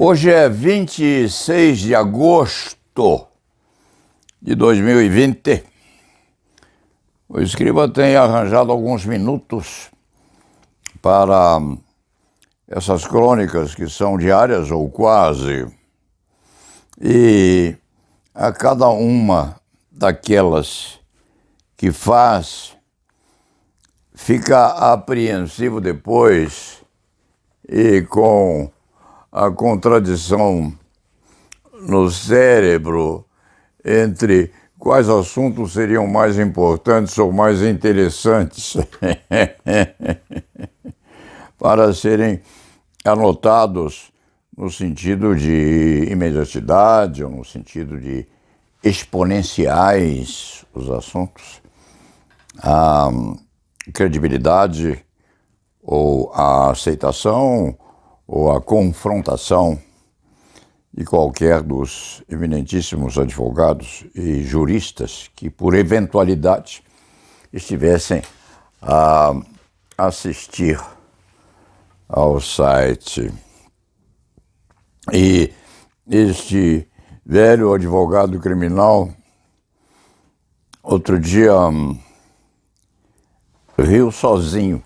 Hoje é 26 de agosto de 2020. O escriba tem arranjado alguns minutos para essas crônicas que são diárias ou quase. E a cada uma daquelas que faz, fica apreensivo depois e com a contradição no cérebro entre quais assuntos seriam mais importantes ou mais interessantes para serem anotados no sentido de imediatidade ou no sentido de exponenciais os assuntos, a credibilidade ou a aceitação ou a confrontação de qualquer dos eminentíssimos advogados e juristas que, por eventualidade, estivessem a assistir ao site. E este velho advogado criminal, outro dia, riu sozinho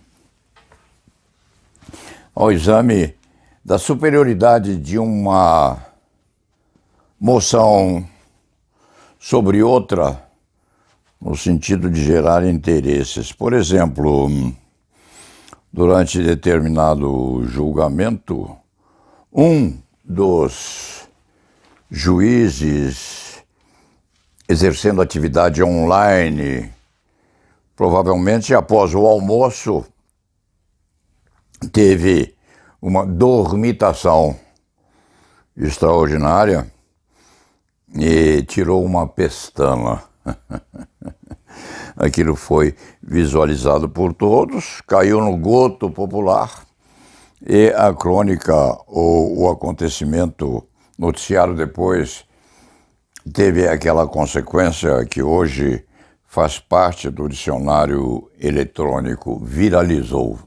ao exame da superioridade de uma moção sobre outra, no sentido de gerar interesses. Por exemplo, durante determinado julgamento, um dos juízes exercendo atividade online, provavelmente após o almoço, teve uma dormitação extraordinária e tirou uma pestana. Aquilo foi visualizado por todos, caiu no goto popular e a crônica ou o acontecimento noticiado depois teve aquela consequência que hoje faz parte do dicionário eletrônico, viralizou.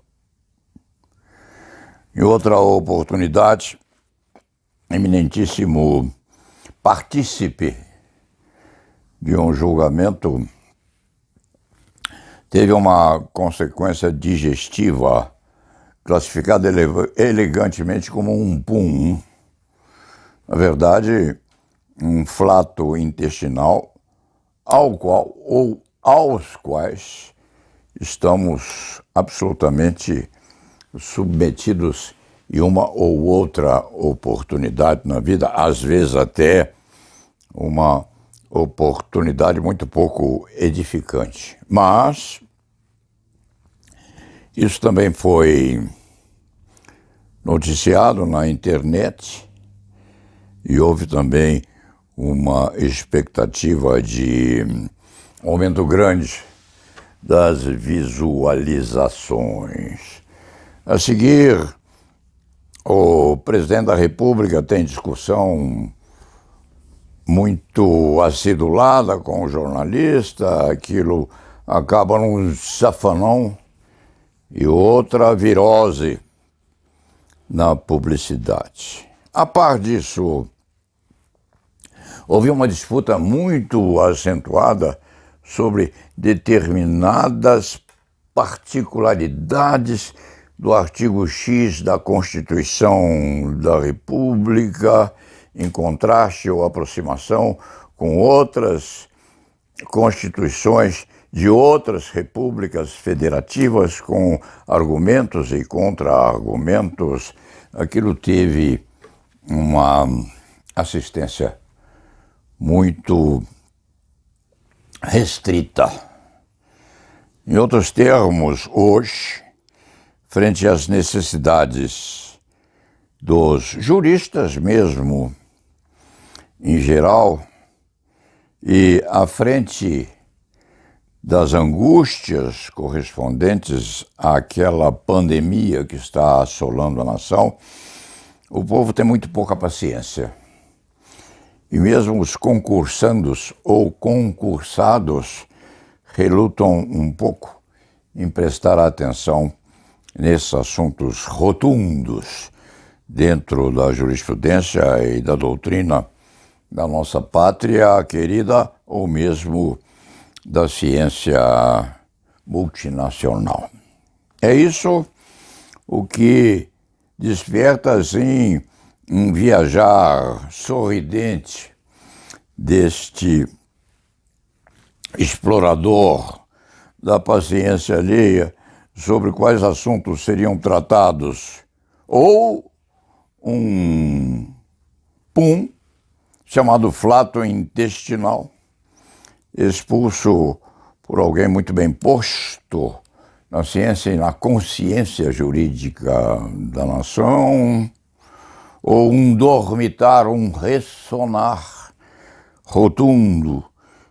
Em outra oportunidade, eminentíssimo partícipe de um julgamento teve uma consequência digestiva classificada elegantemente como um pum. Na verdade, um flato intestinal ao qual ou aos quais estamos absolutamente submetidos em uma ou outra oportunidade na vida, às vezes até uma oportunidade muito pouco edificante. Mas isso também foi noticiado na internet e houve também uma expectativa de aumento grande das visualizações. A seguir, o presidente da República tem discussão muito acidulada com o jornalista, aquilo acaba num safanão e outra virose na publicidade. A par disso, houve uma disputa muito acentuada sobre determinadas particularidades do artigo X da Constituição da República, em contraste ou aproximação com outras constituições de outras repúblicas federativas, com argumentos e contra-argumentos. Aquilo teve uma assistência muito restrita. Em outros termos, hoje, frente às necessidades dos juristas mesmo, em geral, e à frente das angústias correspondentes àquela pandemia que está assolando a nação, o povo tem muito pouca paciência. E mesmo os concursandos ou concursados relutam um pouco em prestar atenção nesses assuntos rotundos dentro da jurisprudência e da doutrina da nossa pátria querida, ou mesmo da ciência multinacional. É isso o que desperta, assim, um viajar sorridente deste explorador da paciência alheia sobre quais assuntos seriam tratados, ou um pum chamado flato intestinal, expulso por alguém muito bem posto na ciência e na consciência jurídica da nação, ou um dormitar, um ressonar rotundo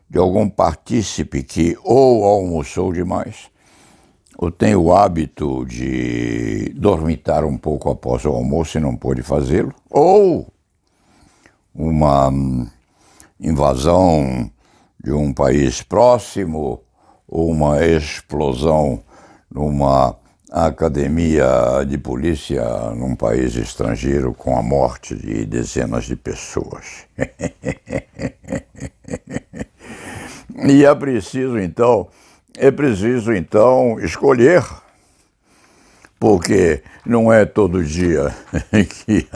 de algum partícipe que ou almoçou demais, ou tem o hábito de dormitar um pouco após o almoço e não pôde fazê-lo, ou uma invasão de um país próximo, ou uma explosão numa academia de polícia num país estrangeiro com a morte de dezenas de pessoas. E é preciso então escolher, porque não é todo dia que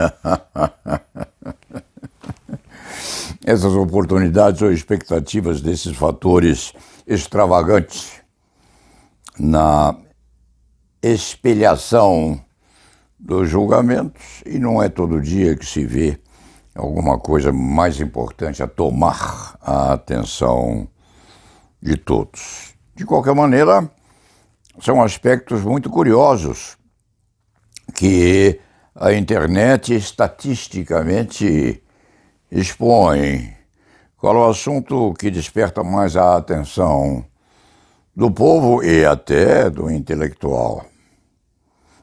essas oportunidades ou expectativas desses fatores extravagantes na espelhação dos julgamentos, e não é todo dia que se vê alguma coisa mais importante a tomar a atenção de todos. De qualquer maneira, são aspectos muito curiosos que a internet estatisticamente expõe. Qual é o assunto que desperta mais a atenção do povo e até do intelectual?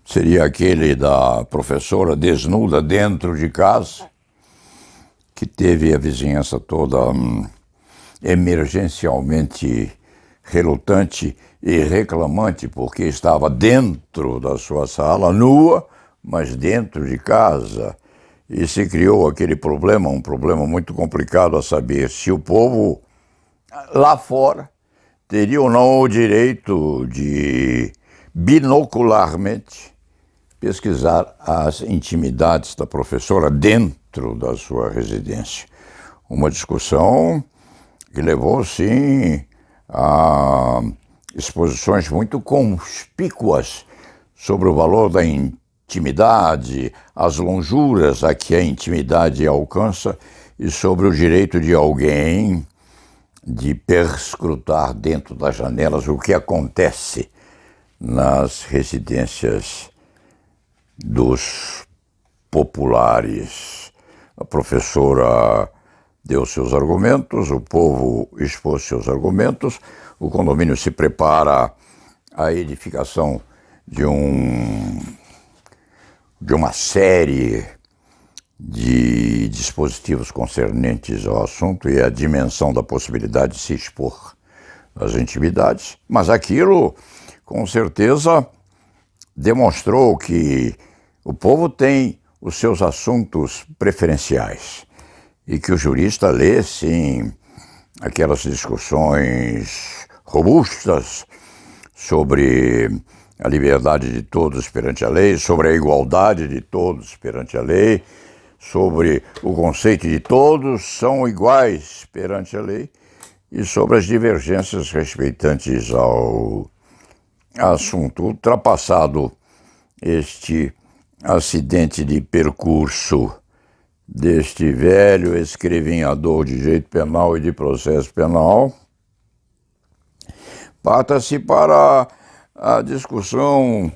Seria aquele da professora desnuda dentro de casa, que teve a vizinhança toda emergencialmente relutante e reclamante porque estava dentro da sua sala, nua, mas dentro de casa. E se criou aquele problema, um problema muito complicado a saber se o povo lá fora teria ou não o direito de binocularmente pesquisar as intimidades da professora dentro da sua residência. Uma discussão que levou, sim, a exposições muito conspícuas sobre o valor da intimidade, as lonjuras a que a intimidade alcança e sobre o direito de alguém de perscrutar dentro das janelas o que acontece nas residências dos populares. A professora deu seus argumentos, o povo expôs seus argumentos, o condomínio se prepara à edificação de uma série de dispositivos concernentes ao assunto e à dimensão da possibilidade de se expor às intimidades, mas aquilo, com certeza, demonstrou que o povo tem os seus assuntos preferenciais e que o jurista lê, sim, aquelas discussões robustas sobre a liberdade de todos perante a lei, sobre a igualdade de todos perante a lei, sobre o conceito de todos são iguais perante a lei e sobre as divergências respeitantes ao assunto. Ultrapassado este acidente de percurso deste velho escrevinhador de direito penal e de processo penal, parta-se para a discussão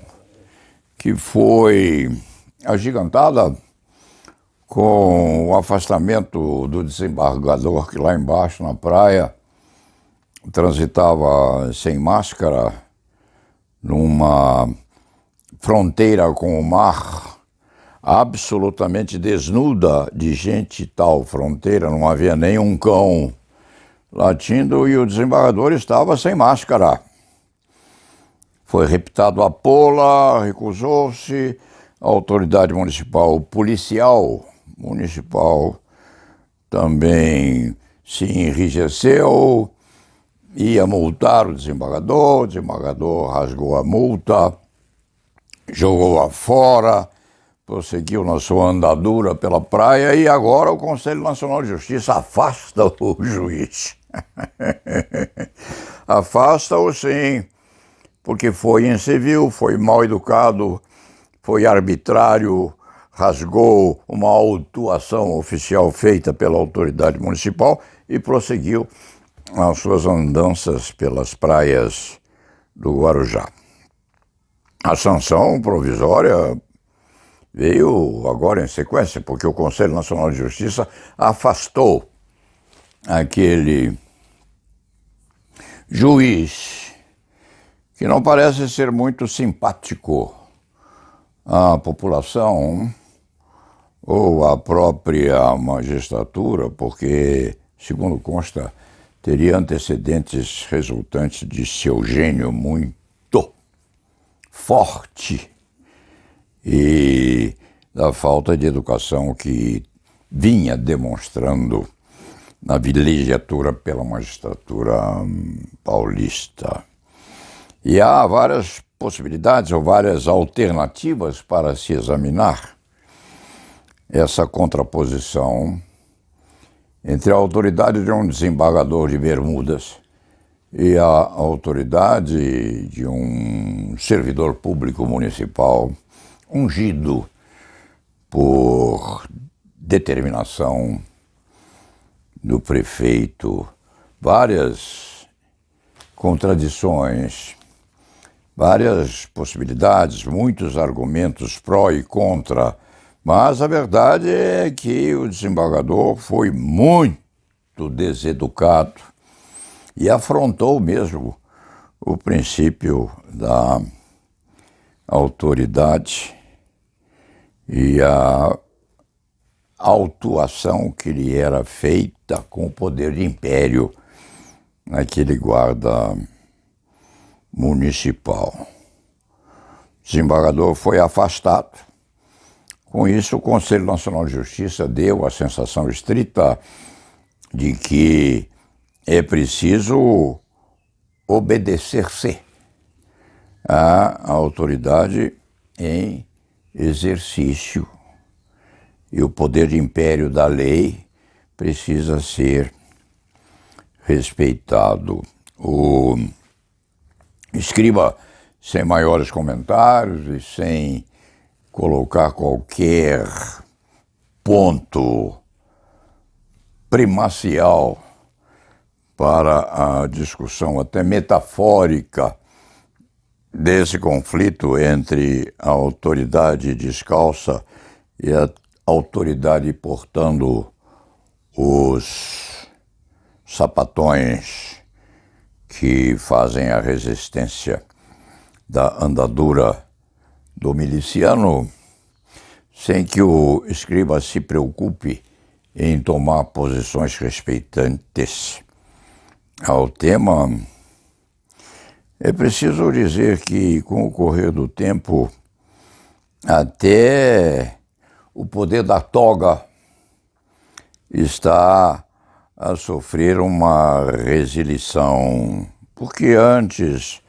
que foi agigantada com o afastamento do desembargador que lá embaixo na praia transitava sem máscara numa fronteira com o mar, absolutamente desnuda de gente. Tal fronteira, não havia nem um cão latindo e o desembargador estava sem máscara. Foi reptado a pola, recusou-se, a autoridade municipal, policial municipal, também se enrijeceu, ia multar o desembargador rasgou a multa, jogou-a fora, prosseguiu na sua andadura pela praia e agora o Conselho Nacional de Justiça afasta o juiz. Afasta-o, sim, porque foi incivil, foi mal educado, foi arbitrário, rasgou uma autuação oficial feita pela autoridade municipal e prosseguiu as suas andanças pelas praias do Guarujá. A sanção provisória veio agora em sequência, porque o Conselho Nacional de Justiça afastou aquele juiz que não parece ser muito simpático à população ou à própria magistratura, porque, segundo consta, teria antecedentes resultantes de seu gênio muito forte e da falta de educação que vinha demonstrando na vilegiatura pela magistratura paulista. E há várias possibilidades ou várias alternativas para se examinar essa contraposição entre a autoridade de um desembargador de Bermudas e a autoridade de um servidor público municipal ungido por determinação do prefeito. Várias contradições, várias possibilidades, muitos argumentos pró e contra, mas a verdade é que o desembargador foi muito deseducado e afrontou mesmo o princípio da autoridade e a autuação que lhe era feita com o poder de império naquele guarda municipal. O desembargador foi afastado. Com isso, o Conselho Nacional de Justiça deu a sensação estrita de que é preciso obedecer-se à autoridade em exercício. E o poder de império da lei precisa ser respeitado. O escriba, sem maiores comentários e sem colocar qualquer ponto primacial para a discussão até metafórica desse conflito entre a autoridade descalça e a autoridade portando os sapatões que fazem a resistência da andadura do miliciano, sem que o escriba se preocupe em tomar posições respeitantes ao tema. É preciso dizer que, com o correr do tempo, até o poder da toga está a sofrer uma resilição, porque antes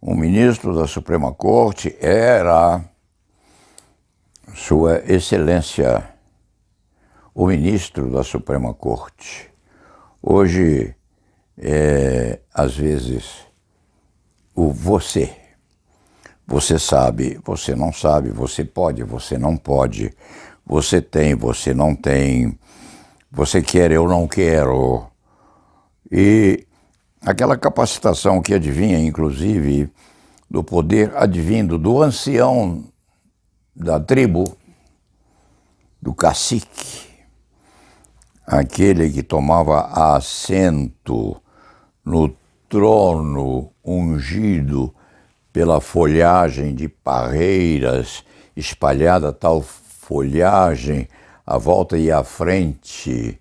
um ministro da Suprema Corte era Sua Excelência, o ministro da Suprema Corte. Hoje às vezes, o você. Você sabe, você não sabe, você pode, você não pode, você tem, você não tem, você quer, eu não quero. E aquela capacitação que adivinha, inclusive, do poder advindo do ancião da tribo, do cacique, aquele que tomava assento no trono ungido pela folhagem de parreiras, espalhada tal folhagem à volta e à frente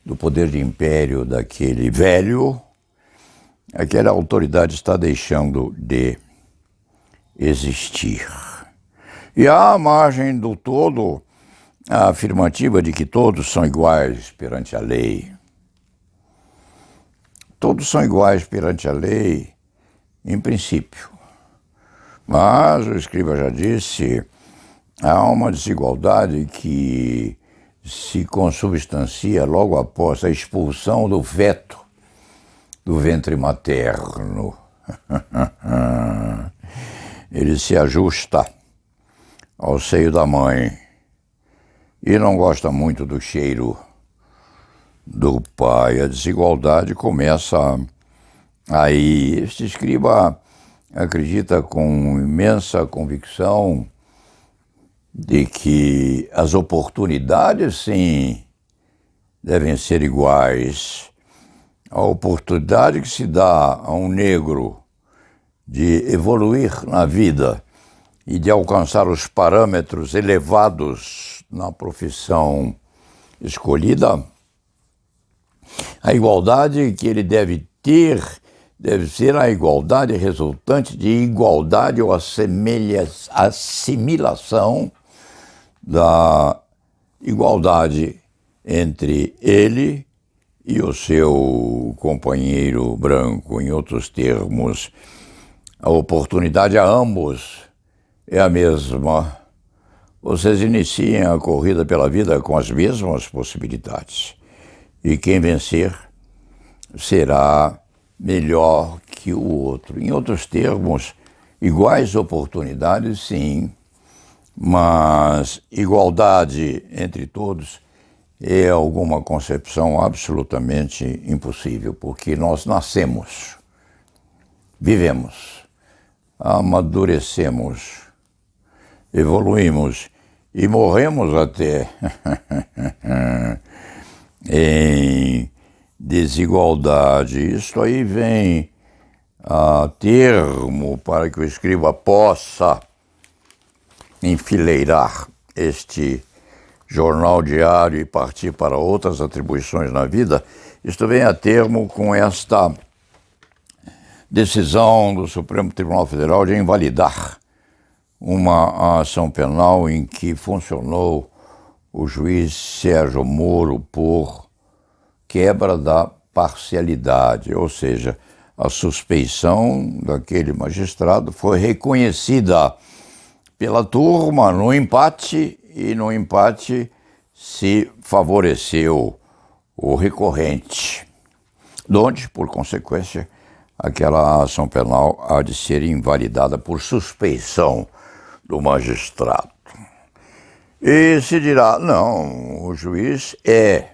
do poder de império daquele velho, aquela autoridade está deixando de existir. E há a margem do todo a afirmativa de que todos são iguais perante a lei. Todos são iguais perante a lei, em princípio. Mas, o escriba já disse, há uma desigualdade que se consubstancia logo após a expulsão do feto do ventre materno. Ele se ajusta ao seio da mãe e não gosta muito do cheiro do pai. A desigualdade começa aí. Este escriba acredita com imensa convicção de que as oportunidades, sim, devem ser iguais. A oportunidade que se dá a um negro de evoluir na vida e de alcançar os parâmetros elevados na profissão escolhida, a igualdade que ele deve ter deve ser a igualdade resultante de igualdade ou assimilação da igualdade entre ele e o seu companheiro branco. Em outros termos, a oportunidade a ambos é a mesma. Vocês iniciem a corrida pela vida com as mesmas possibilidades. E quem vencer será melhor que o outro. Em outros termos, iguais oportunidades, sim, mas igualdade entre todos é alguma concepção absolutamente impossível, porque nós nascemos, vivemos, amadurecemos, evoluímos e morremos até em desigualdade. Isso aí vem a termo para que o escriba possa enfileirar este jornal diário e partir para outras atribuições na vida. Isto vem a termo com esta decisão do Supremo Tribunal Federal de invalidar uma ação penal em que funcionou o juiz Sérgio Moro por quebra da parcialidade, ou seja, a suspeição daquele magistrado foi reconhecida pela turma no empate, e no empate se favoreceu o recorrente, onde, por consequência, aquela ação penal há de ser invalidada por suspeição do magistrado. E se dirá, não, o juiz é,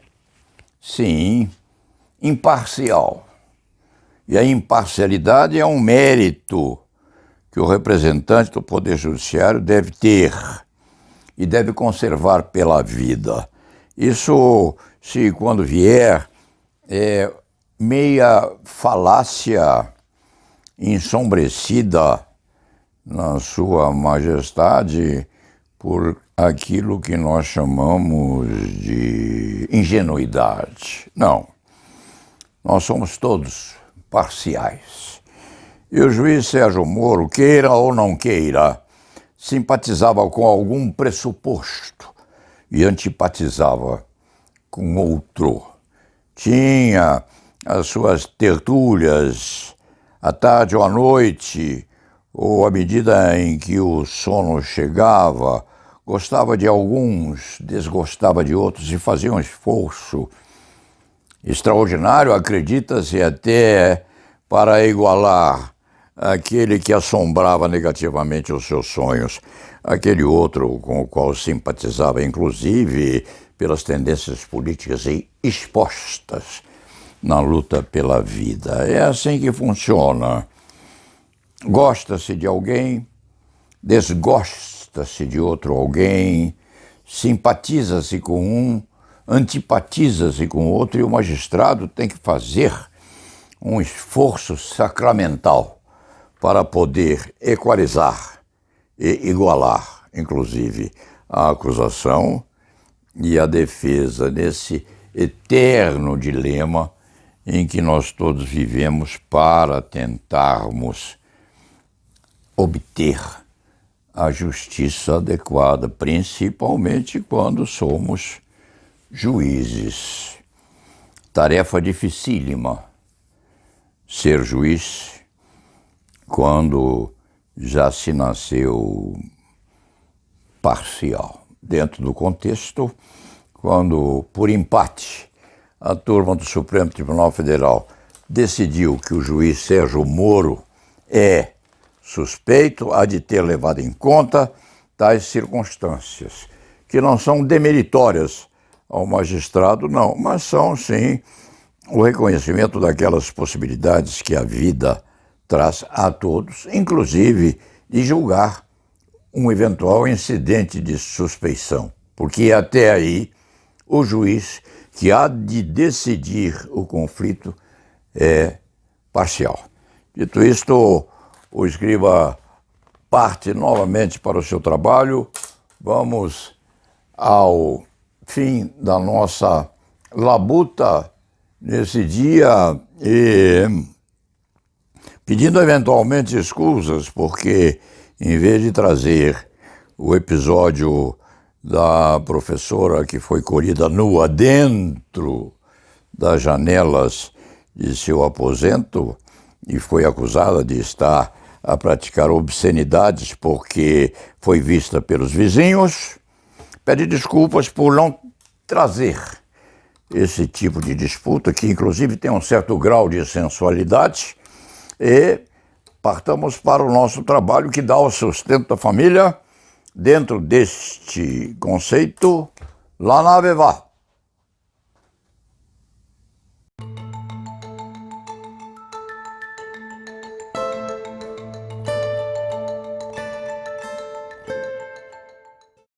sim, imparcial. E a imparcialidade é um mérito que o representante do Poder Judiciário deve ter e deve conservar pela vida. Isso, se quando vier, é meia falácia ensombrecida na sua majestade por aquilo que nós chamamos de ingenuidade. Não, nós somos todos parciais. E o juiz Sérgio Moro, queira ou não queira, simpatizava com algum pressuposto e antipatizava com outro. Tinha as suas tertúlias à tarde ou à noite, ou à medida em que o sono chegava, gostava de alguns, desgostava de outros e fazia um esforço extraordinário, acredita-se até para igualar aquele que assombrava negativamente os seus sonhos, aquele outro com o qual simpatizava, inclusive, pelas tendências políticas expostas na luta pela vida. É assim que funciona. Gosta-se de alguém, desgosta-se de outro alguém, simpatiza-se com um, antipatiza-se com outro, e o magistrado tem que fazer um esforço sacramental para poder equalizar e igualar, inclusive, a acusação e a defesa nesse eterno dilema em que nós todos vivemos para tentarmos obter a justiça adequada, principalmente quando somos juízes. Tarefa dificílima ser juiz quando já se nasceu parcial. Dentro do contexto, quando, por empate, a turma do Supremo Tribunal Federal decidiu que o juiz Sérgio Moro é suspeito, há de ter levado em conta tais circunstâncias, que não são demeritórias ao magistrado, não, mas são, sim, o reconhecimento daquelas possibilidades que a vida traz a todos, inclusive de julgar um eventual incidente de suspeição, porque até aí o juiz que há de decidir o conflito é parcial. Dito isto, o escriba parte novamente para o seu trabalho. Vamos ao fim da nossa labuta nesse dia e pedindo eventualmente escusas, porque em vez de trazer o episódio da professora que foi colhida nua dentro das janelas de seu aposento e foi acusada de estar a praticar obscenidades porque foi vista pelos vizinhos, pede desculpas por não trazer esse tipo de disputa, que inclusive tem um certo grau de sensualidade, e partamos para o nosso trabalho que dá o sustento da família dentro deste conceito, lá na Avevá.